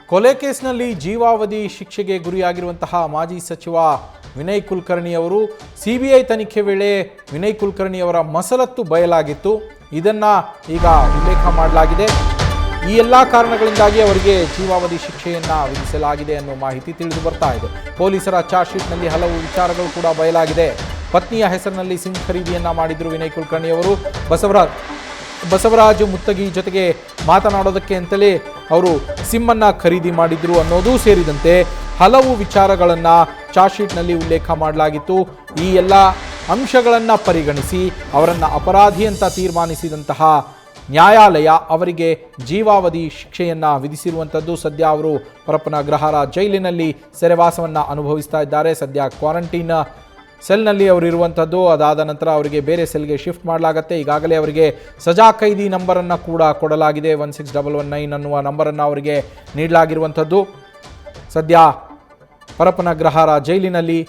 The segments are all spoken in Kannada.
ಕೊಲೆ ಕೇಸ್ನಲ್ಲಿ ಜೀವಾವಧಿ ಶಿಕ್ಷೆಗೆ ಗುರಿಯಾಗಿರುವಂತಹ ಮಾಜಿ ಸಚಿವ ವಿನಯ್ ಕುಲಕರ್ಣಿ ಅವರು ಸಿಬಿಐ ತನಿಖೆ ವೇಳೆ ವಿನಯ್ ಕುಲಕರ್ಣಿ ಅವರ ಮಸಲತ್ತು ಬಯಲಾಗಿತ್ತು. ಇದನ್ನು ಈಗ ಉಲ್ಲೇಖ ಮಾಡಲಾಗಿದೆ. ಈ ಎಲ್ಲ ಕಾರಣಗಳಿಂದಾಗಿ ಅವರಿಗೆ ಜೀವಾವಧಿ ಶಿಕ್ಷೆಯನ್ನು ವಿಧಿಸಲಾಗಿದೆ ಅನ್ನೋ ಮಾಹಿತಿ ತಿಳಿದು ಬರ್ತಾ ಇದೆ. ಪೊಲೀಸರ ಚಾರ್ಜ್ ಶೀಟ್ನಲ್ಲಿ ಹಲವು ವಿಚಾರಗಳು ಕೂಡ ಬಯಲಾಗಿದೆ. ಪತ್ನಿಯ ಹೆಸರಿನಲ್ಲಿ ಸಿಮ್ ಖರೀದಿಯನ್ನು ಮಾಡಿದ್ರು ವಿನಯ್ ಕುಲಕರ್ಣಿ ಅವರು. ಬಸವರಾಜ್ ಮುತ್ತಗಿ ಜೊತೆಗೆ ಮಾತನಾಡೋದಕ್ಕೆ ಅಂತಲೇ ಅವರು ಸಿಮ್ಮನ್ನು ಖರೀದಿ ಮಾಡಿದ್ರು ಅನ್ನೋದು ಸೇರಿದಂತೆ ಹಲವು ವಿಚಾರಗಳನ್ನು ಚಾರ್ಜ್ ಶೀಟ್ನಲ್ಲಿ ಉಲ್ಲೇಖ ಮಾಡಲಾಗಿತ್ತು. ಈ ಎಲ್ಲ ಅಂಶಗಳನ್ನು ಪರಿಗಣಿಸಿ ಅವರನ್ನು ಅಪರಾಧಿ ಅಂತ ತೀರ್ಮಾನಿಸಿದಂತಹ ನ್ಯಾಯಾಲಯ ಅವರಿಗೆ ಜೀವಾವಧಿ ಶಿಕ್ಷೆಯನ್ನು ವಿಧಿಸಿರುವಂಥದ್ದು. ಸದ್ಯ ಅವರು ಪರಪ್ಪನ ಅಗ್ರಹಾರ ಜೈಲಿನಲ್ಲಿ ಸೆರೆವಾಸವನ್ನು ಅನುಭವಿಸ್ತಾ ಇದ್ದಾರೆ. ಸದ್ಯ ಕ್ವಾರಂಟೈನ್ ಸೆಲ್ನಲ್ಲಿ ಅವರು ಇರುವಂಥದ್ದು. ಅದಾದ ನಂತರ ಅವರಿಗೆ ಬೇರೆ ಸೆಲ್ಗೆ ಶಿಫ್ಟ್ ಮಾಡಲಾಗುತ್ತೆ. ಈಗಾಗಲೇ ಅವರಿಗೆ ಸಜಾ ಖೈದಿ ನಂಬರನ್ನು ಕೂಡ ಕೊಡಲಾಗಿದೆ. 16119 ಅನ್ನುವ ನಂಬರನ್ನು ಅವರಿಗೆ ನೀಡಲಾಗಿರುವಂಥದ್ದು. ಸದ್ಯ ಪರಪ್ಪನ ಅಗ್ರಹಾರ ಜೈಲಿನಲ್ಲಿ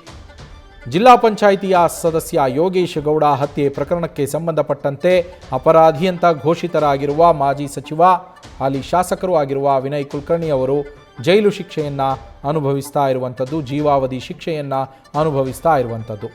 ಜಿಲ್ಲಾ ಪಂಚಾಯಿತಿಯ ಸದಸ್ಯ ಯೋಗೇಶ್ ಗೌಡ ಹತ್ಯೆ ಪ್ರಕರಣಕ್ಕೆ ಸಂಬಂಧಪಟ್ಟಂತೆ ಅಪರಾಧಿ ಅಂತ ಘೋಷಿತರಾಗಿರುವ ಮಾಜಿ ಸಚಿವ ಹಾಲಿ ಶಾಸಕರು ಆಗಿರುವ ವಿನಯ್ ಕುಲಕರ್ಣಿ ಅವರು ಜೈಲು ಶಿಕ್ಷೆಯನ್ನು ಅನುಭವಿಸ್ತಾ ಇರುವಂಥದ್ದು, ಜೀವಾವಧಿ ಶಿಕ್ಷೆಯನ್ನು ಅನುಭವಿಸ್ತಾ ಇರುವಂಥದ್ದು.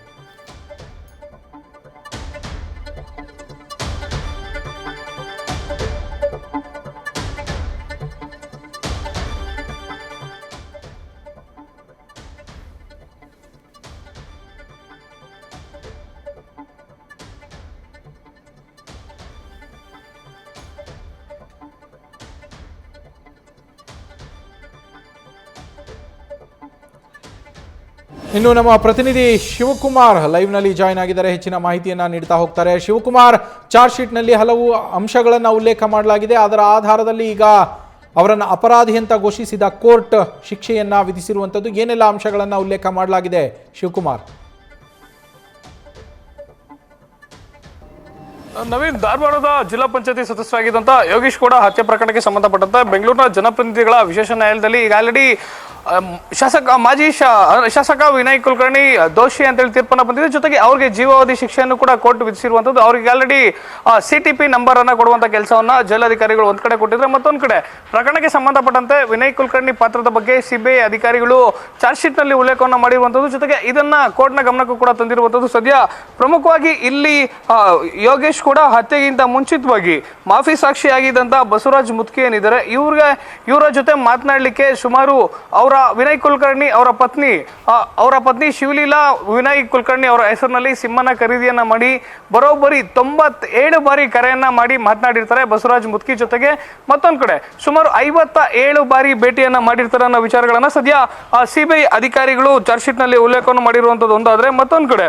ಇನ್ನು ನಮ್ಮ ಪ್ರತಿನಿಧಿ ಶಿವಕುಮಾರ್ ಲೈವ್ನಲ್ಲಿ ಜಾಯ್ನ್ ಆಗಿದ್ದಾರೆ, ಹೆಚ್ಚಿನ ಮಾಹಿತಿಯನ್ನು ನೀಡ್ತಾ ಹೋಗ್ತಾರೆ. ಶಿವಕುಮಾರ್, ಚಾರ್ಜ್ ಶೀಟ್ನಲ್ಲಿ ಹಲವು ಅಂಶಗಳನ್ನು ಉಲ್ಲೇಖ ಮಾಡಲಾಗಿದೆ. ಅದರ ಆಧಾರದಲ್ಲಿ ಈಗ ಅವರನ್ನು ಅಪರಾಧಿ ಅಂತ ಘೋಷಿಸಿದ ಕೋರ್ಟ್ ಶಿಕ್ಷೆಯನ್ನು ವಿಧಿಸಿರುವಂಥದ್ದು. ಏನೆಲ್ಲ ಅಂಶಗಳನ್ನು ಉಲ್ಲೇಖ ಮಾಡಲಾಗಿದೆ ಶಿವಕುಮಾರ್? ನವೀನ್, ಧಾರವಾಡದ ಜಿಲ್ಲಾ ಪಂಚಾಯತಿ ಸದಸ್ಯರಾಗಿದ್ದಂಥ ಯೋಗೇಶ್ ಗೌಡ ಹತ್ಯೆ ಪ್ರಕರಣಕ್ಕೆ ಸಂಬಂಧಪಟ್ಟಂತೆ ಬೆಂಗಳೂರಿನ ಜನಪ್ರತಿನಿಧಿಗಳ ವಿಶೇಷ ನ್ಯಾಯಾಲಯದಲ್ಲಿ ಈಗ ಆಲ್ರೆಡಿ ಮಾಜಿ ಶಾಸಕ ವಿನಯ್ ಕುಲಕರ್ಣಿ ದೋಷಿ ಅಂತೇಳಿ ತೀರ್ಪನ್ನು ಬಂದಿದೆ. ಜೊತೆಗೆ ಅವರಿಗೆ ಜೀವಾವಧಿ ಶಿಕ್ಷೆಯನ್ನು ಕೂಡ ಕೋರ್ಟ್ ವಿಧಿಸಿರುವಂಥದ್ದು. ಅವರಿಗೆ ಆಲ್ರೆಡಿ CTP ನಂಬರ್ ಅನ್ನು ಕೊಡುವಂಥ ಕೆಲಸವನ್ನ ಜಿಲ್ಲಾಧಿಕಾರಿಗಳು ಒಂದ್ ಕಡೆ ಕೊಟ್ಟಿದ್ರೆ, ಮತ್ತೊಂದು ಕಡೆ ಪ್ರಕರಣಕ್ಕೆ ಸಂಬಂಧಪಟ್ಟಂತೆ ವಿನಯ್ ಕುಲಕರ್ಣಿ ಪಾತ್ರದ ಬಗ್ಗೆ CBI ಅಧಿಕಾರಿಗಳು ಚಾರ್ಜ್ ಶೀಟ್ ನಲ್ಲಿ ಉಲ್ಲೇಖವನ್ನು ಮಾಡಿರುವಂಥದ್ದು. ಜೊತೆಗೆ ಇದನ್ನ ಕೋರ್ಟ್ನ ಗಮನಕ್ಕೂ ಕೂಡ ತಂದಿರುವಂಥದ್ದು. ಸದ್ಯ ಪ್ರಮುಖವಾಗಿ ಇಲ್ಲಿ ಯೋಗೇಶ್ ಕೂಡ ಹತ್ಯೆಗಿಂತ ಮುಂಚಿತವಾಗಿ ಮಾಫಿ ಸಾಕ್ಷಿಯಾಗಿದ್ದಂತ ಬಸವರಾಜ್ ಮುತ್ಕಿ ಏನಿದ್ದಾರೆ, ಇವರ ಜೊತೆ ಮಾತನಾಡಲಿಕ್ಕೆ ಸುಮಾರು ವಿನಯ್ ಕುಲಕರ್ಣಿ ಅವರ ಪತ್ನಿ ಶಿವಲೀಲಾ ವಿನಯ್ ಕುಲಕರ್ಣಿ ಅವರ ಹೆಸರಿನಲ್ಲಿ ಸಿಮ್ಮನ್ನ ಖರೀದಿಯನ್ನ ಮಾಡಿ ಬರೋಬ್ಬರಿ 97 ಬಾರಿ ಕರೆಯನ್ನ ಮಾಡಿ ಮಾತನಾಡಿರ್ತಾರೆ ಬಸವರಾಜ್ ಮುತ್ಕಿ ಜೊತೆಗೆ. ಮತ್ತೊಂದು ಕಡೆ ಸುಮಾರು 57 ಬಾರಿ ಭೇಟಿಯನ್ನ ಮಾಡಿರ್ತಾರೆ ಅನ್ನೋ ವಿಚಾರಗಳನ್ನ ಸದ್ಯ CBI ಅಧಿಕಾರಿಗಳು ಚಾರ್ಜ್ ಶೀಟ್ ನಲ್ಲಿ ಉಲ್ಲೇಖವನ್ನು ಮಾಡಿರುವಂತದ್ದು ಒಂದಾದ್ರೆ, ಮತ್ತೊಂದು ಕಡೆ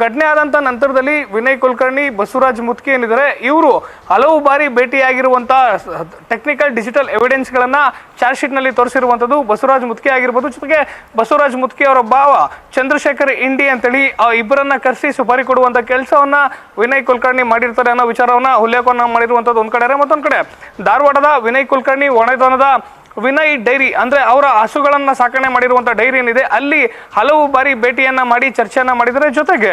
ಘಟನೆ ಆದಂತ ನಂತರದಲ್ಲಿ ವಿನಯ್ ಕುಲಕರ್ಣಿ ಬಸವರಾಜ್ ಮುತ್ಕಿ ಏನಿದ್ದಾರೆ, ಇವರು ಹಲವು ಬಾರಿ ಭೇಟಿಯಾಗಿರುವಂತಹ ಟೆಕ್ನಿಕಲ್ ಡಿಜಿಟಲ್ ಎವಿಡೆನ್ಸ್ ಗಳನ್ನ ಚಾರ್ಜ್ ಶೀಟ್ ನಲ್ಲಿ ತೋರಿಸಿರುವಂತದ್ದು. ಬಸವರಾಜ್ ಮುತ್ಕಿ ಆಗಿರ್ಬೋದು, ಜೊತೆಗೆ ಬಸವರಾಜ್ ಮುತ್ಕಿ ಅವರ ಭಾವ ಚಂದ್ರಶೇಖರ್ ಇಂಡಿ ಅಂತೇಳಿ ಇಬ್ಬರನ್ನ ಕರೆಸಿ ಸುಪಾರಿ ಕೊಡುವಂತ ಕೆಲಸವನ್ನ ವಿನಯ್ ಕುಲಕರ್ಣಿ ಮಾಡಿರ್ತಾರೆ ಅನ್ನೋ ವಿಚಾರವನ್ನ ಉಲ್ಲೇಖವನ್ನ ಮಾಡಿರುವಂತದ್ದು ಒಂದ್ ಕಡೆ. ಮತ್ತೊಂದ್ ಕಡೆ ಧಾರವಾಡದ ವಿನಯ್ ಕುಲಕರ್ಣಿ ಒಣದನದ ವಿನಯ್ ಡೈರಿ ಅಂದ್ರೆ ಅವರ ಹಸುಗಳನ್ನ ಸಾಕಣೆ ಮಾಡಿರುವಂತಹ ಡೈರಿ ಏನಿದೆ, ಅಲ್ಲಿ ಹಲವು ಬಾರಿ ಭೇಟಿಯನ್ನ ಮಾಡಿ ಚರ್ಚೆಯನ್ನ ಮಾಡಿದರೆ. ಜೊತೆಗೆ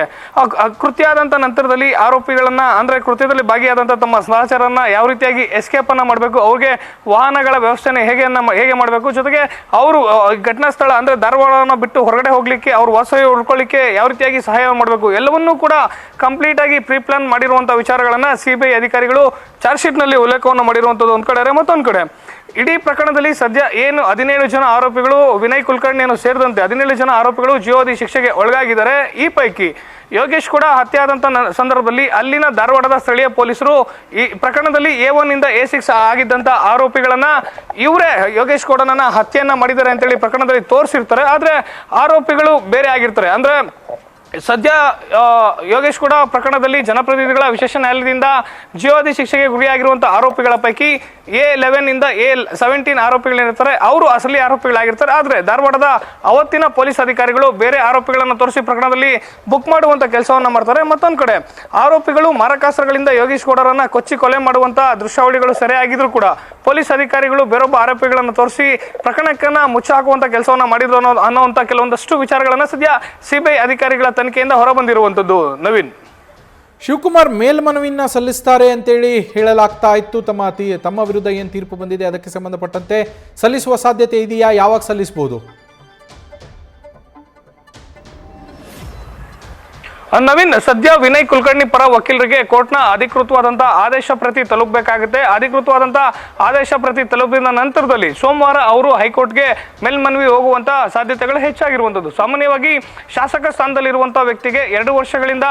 ಕೃತ್ಯ ಆದಂತ ನಂತರದಲ್ಲಿ ಆರೋಪಿಗಳನ್ನ ಅಂದ್ರೆ ಕೃತ್ಯದಲ್ಲಿ ಭಾಗಿಯಾದಂತ ತಮ್ಮ ಸಹಚರನ್ನ ಯಾವ ರೀತಿಯಾಗಿ ಎಸ್ಕೇಪ್ ಅನ್ನ ಮಾಡಬೇಕು, ಅವ್ರಿಗೆ ವಾಹನಗಳ ವ್ಯವಸ್ಥೆನ ಹೇಗೆ ಮಾಡಬೇಕು, ಜೊತೆಗೆ ಅವರು ಘಟನಾ ಸ್ಥಳ ಅಂದ್ರೆ ಧಾರವಾಡವನ್ನು ಬಿಟ್ಟು ಹೊರಗಡೆ ಹೋಗ್ಲಿಕ್ಕೆ ಅವ್ರ ವಾಸ್ತವ್ಯ ಉಳ್ಕೊಳ್ಳಿಕ್ಕೆ ಯಾವ ರೀತಿಯಾಗಿ ಸಹಾಯ ಮಾಡಬೇಕು, ಎಲ್ಲವನ್ನೂ ಕೂಡ ಕಂಪ್ಲೀಟ್ ಆಗಿ ಪ್ರೀ ಪ್ಲಾನ್ ಮಾಡಿರುವಂತಹ ವಿಚಾರಗಳನ್ನ CBI ಅಧಿಕಾರಿಗಳು ಚಾರ್ಜ್ ಶೀಟ್ ನಲ್ಲಿ ಉಲ್ಲೇಖವನ್ನು ಮಾಡಿರುವಂತದ್ದು ಒಂದ್ ಕಡೆ. ಮತ್ತೊಂದ್ ಕಡೆ ಇಡೀ ಪ್ರಕರಣದಲ್ಲಿ ಸದ್ಯ ಏನು 17 ಜನ ಆರೋಪಿಗಳು ವಿನಯ್ ಕುಲಕರ್ಣಿಯನ್ನು ಸೇರಿದಂತೆ 17 ಜನ ಆರೋಪಿಗಳು ಜೀವಾವಧಿ ಶಿಕ್ಷೆಗೆ ಒಳಗಾಗಿದ್ದಾರೆ. ಈ ಪೈಕಿ ಯೋಗೇಶ್ ಕೂಡ ಹತ್ಯೆ ಆದಂತ ಸಂದರ್ಭದಲ್ಲಿ ಅಲ್ಲಿನ ಧಾರವಾಡದ ಸ್ಥಳೀಯ ಪೊಲೀಸರು ಈ ಪ್ರಕರಣದಲ್ಲಿ A1 ಇಂದ A6 ಆಗಿದ್ದಂತ ಆರೋಪಿಗಳನ್ನ ಇವರೇ ಯೋಗೇಶ್ ಗೌಡನನ್ನ ಹತ್ಯೆಯನ್ನ ಮಾಡಿದ್ದಾರೆ ಅಂತೇಳಿ ಪ್ರಕರಣದಲ್ಲಿ ತೋರಿಸಿರ್ತಾರೆ. ಆದ್ರೆ ಆರೋಪಿಗಳು ಬೇರೆ ಆಗಿರ್ತಾರೆ. ಅಂದ್ರೆ ಸದ್ಯ ಯೋಗೇಶ್ ಕೂಡ ಪ್ರಕರಣದಲ್ಲಿ ಜನಪ್ರತಿನಿಧಿಗಳ ವಿಶೇಷ ನ್ಯಾಯಾಲಯದಿಂದ ಜೀವಾವಧಿ ಶಿಕ್ಷೆಗೆ ಗುರಿಯಾಗಿರುವಂತಹ ಆರೋಪಿಗಳ ಪೈಕಿ A11 ಇಂದ A17 ಆರೋಪಿಗಳಿರ್ತಾರೆ, ಅವರು ಅಸಲಿ ಆರೋಪಿಗಳಾಗಿರ್ತಾರೆ. ಆದ್ರೆ ಧಾರವಾಡದ ಅವತ್ತಿನ ಪೊಲೀಸ್ ಅಧಿಕಾರಿಗಳು ಬೇರೆ ಆರೋಪಿಗಳನ್ನು ತೋರಿಸಿ ಪ್ರಕರಣದಲ್ಲಿ ಬುಕ್ ಮಾಡುವಂತ ಕೆಲಸವನ್ನ ಮಾಡ್ತಾರೆ. ಮತ್ತೊಂದು ಕಡೆ ಆರೋಪಿಗಳು ಮಾರಕಾಸ್ತ್ರಗಳಿಂದ ಯೋಗೇಶ್ ಗೌಡರನ್ನ ಕೊಚ್ಚಿ ಕೊಲೆ ಮಾಡುವಂತ ದೃಶ್ಯಾವಳಿಗಳು ಸೆರೆಯಾಗಿದ್ರು ಕೂಡ ಪೊಲೀಸ್ ಅಧಿಕಾರಿಗಳು ಬೇರೊಬ್ಬ ಆರೋಪಿಗಳನ್ನು ತೋರಿಸಿ ಪ್ರಕರಣಕ್ಕನ್ನ ಮುಚ್ಚಾಕುವಂತ ಕೆಲಸವನ್ನ ಮಾಡಿದ್ರು ಅನ್ನೋಂತ ಕೆಲವೊಂದಷ್ಟು ವಿಚಾರಗಳನ್ನ ಸದ್ಯ CBI ಅಧಿಕಾರಿಗಳ ತನಿಖೆಯಿಂದ ಹೊರಬಂದಿರುವಂತದ್ದು. ನವೀನ್, ಶಿವಕುಮಾರ್ ಮೇಲ್ಮನವಿಯನ್ನ ಸಲ್ಲಿಸ್ತಾರೆ ಅಂತೇಳಿ ಹೇಳಲಾಗ್ತಾ ಇತ್ತು. ತಮ್ಮ ವಿರುದ್ಧ ಏನು ತೀರ್ಪು ಬಂದಿದೆ ಅದಕ್ಕೆ ಸಂಬಂಧಪಟ್ಟಂತೆ ಸಲ್ಲಿಸುವ ಸಾಧ್ಯತೆ ಇದೆಯಾ? ಯಾವಾಗ ಸಲ್ಲಿಸಬಹುದು? ನವೀನ್, ಸದ್ಯ ವಿನಯ್ ಕುಲಕರ್ಣಿ ಪರ ವಕೀಲರಿಗೆ ಕೋರ್ಟ್ನ ಅಧಿಕೃತವಾದಂತಹ ಆದೇಶ ಪ್ರತಿ ತಲುಪಬೇಕಾಗುತ್ತೆ. ಅಧಿಕೃತವಾದಂತಹ ಆದೇಶ ಪ್ರತಿ ತಲುಪಿದ ನಂತರದಲ್ಲಿ ಸೋಮವಾರ ಅವರು ಹೈಕೋರ್ಟ್ಗೆ ಮೇಲ್ಮನವಿ ಹೋಗುವಂತ ಸಾಧ್ಯತೆಗಳು ಹೆಚ್ಚಾಗಿರುವಂತದ್ದು. ಸಾಮಾನ್ಯವಾಗಿ ಶಾಸಕ ಸ್ಥಾನದಲ್ಲಿರುವಂತಹ ವ್ಯಕ್ತಿಗೆ 2 ವರ್ಷಗಳಿಂದ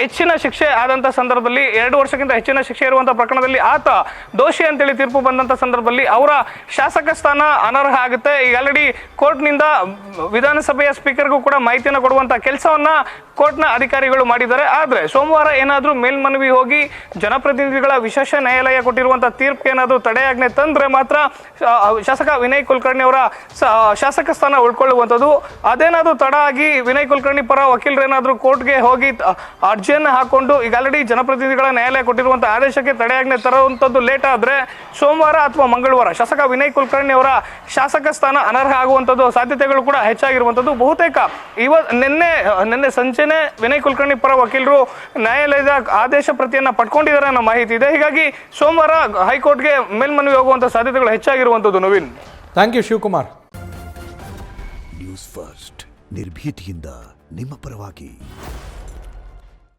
ಹೆಚ್ಚಿನ ಶಿಕ್ಷೆ ಆದಂತಹ ಸಂದರ್ಭದಲ್ಲಿ, 2 ವರ್ಷಕ್ಕಿಂತ ಹೆಚ್ಚಿನ ಶಿಕ್ಷೆ ಇರುವಂತಹ ಪ್ರಕರಣದಲ್ಲಿ ಆತ ದೋಷಿ ಅಂತೇಳಿ ತೀರ್ಪು ಬಂದಂತ ಸಂದರ್ಭದಲ್ಲಿ ಅವರ ಶಾಸಕ ಸ್ಥಾನ ಅನರ್ಹ ಆಗುತ್ತೆ. ಈಗ ಆಲ್ರೆಡಿ ಕೋರ್ಟ್ನಿಂದ ವಿಧಾನಸಭೆಯ ಸ್ಪೀಕರ್ಗೂ ಕೂಡ ಮಾಹಿತಿಯನ್ನು ಕೊಡುವಂತ ಕೆಲಸವನ್ನ ಕೋರ್ಟ್ನ ಅಧಿಕಾರಿಗಳು ಮಾಡಿದ್ದಾರೆ. ಆದ್ರೆ ಸೋಮವಾರ ಏನಾದ್ರೂ ಮೇಲ್ಮನವಿ ಹೋಗಿ ಜನಪ್ರತಿನಿಧಿಗಳ ವಿಶೇಷ ನ್ಯಾಯಾಲಯ ಕೊಟ್ಟಿರುವಂತಹ ತೀರ್ಪಿಗೆ ಏನಾದ್ರೂ ತಡೆಯಾಜ್ಞೆ ತಂದ್ರೆ ಮಾತ್ರ ಶಾಸಕ ವಿನಯ್ ಕುಲಕರ್ಣಿ ಅವರ ಶಾಸಕ ಸ್ಥಾನ ಉಳ್ಕೊಳ್ಳುವಂಥದ್ದು. ಅದೇನಾದ್ರೂ ತಡ ಆಗಿ ವಿನಯ್ ಕುಲಕರ್ಣಿ ಪರ ವಕೀಲರು ಏನಾದ್ರೂ ಕೋರ್ಟ್ಗೆ ಹೋಗಿ ಅರ್ಜಿಯನ್ನು ಹಾಕೊಂಡು ಈಗ ಆಲ್ರೆಡಿ ಜನಪ್ರತಿನಿಧಿಗಳ ನ್ಯಾಯಾಲಯ ಕೊಟ್ಟಿರುವಂತಹ ಆದೇಶಕ್ಕೆ ತಡೆಯಾಜ್ಞೆ ತರುವಂಥದ್ದು ಲೇಟ್ ಆದ್ರೆ ಸೋಮವಾರ ಅಥವಾ ಮಂಗಳವಾರ ಶಾಸಕ ವಿನಯ್ ಕುಲಕರ್ಣಿ ಅವರ ಶಾಸಕ ಸ್ಥಾನ ಅನರ್ಹ ಆಗುವಂಥದ್ದು ಸಾಧ್ಯತೆಗಳು ಕೂಡ ಹೆಚ್ಚಾಗಿರುವಂಥದ್ದು. ಬಹುತೇಕ ನಿನ್ನೆ ಸಂಜೆನೆ ವಿನಯ್ ಕುಲಕರ್ಣಿ ಪರ ವಕೀಲರು ನ್ಯಾಯಾಲಯದ ಆದೇಶ ಪ್ರತಿಯನ್ನ ಪಡ್ಕೊಂಡಿದ್ದಾರೆ ಅನ್ನೋ ಮಾಹಿತಿ ಇದೆ. ಹೀಗಾಗಿ ಸೋಮವಾರ ಹೈಕೋರ್ಟ್ಗೆ ಮೇಲ್ಮನವಿ ಹೋಗುವಂತ ಸಾಧ್ಯತೆಗಳು ಹೆಚ್ಚಾಗಿರುವಂತದ್ದು. Naveen, thank you Shivakumar. News first ನಿರ್ಭೀತಿಯಿಂದ ನಿಮ್ಮ ಪರವಾಗಿ.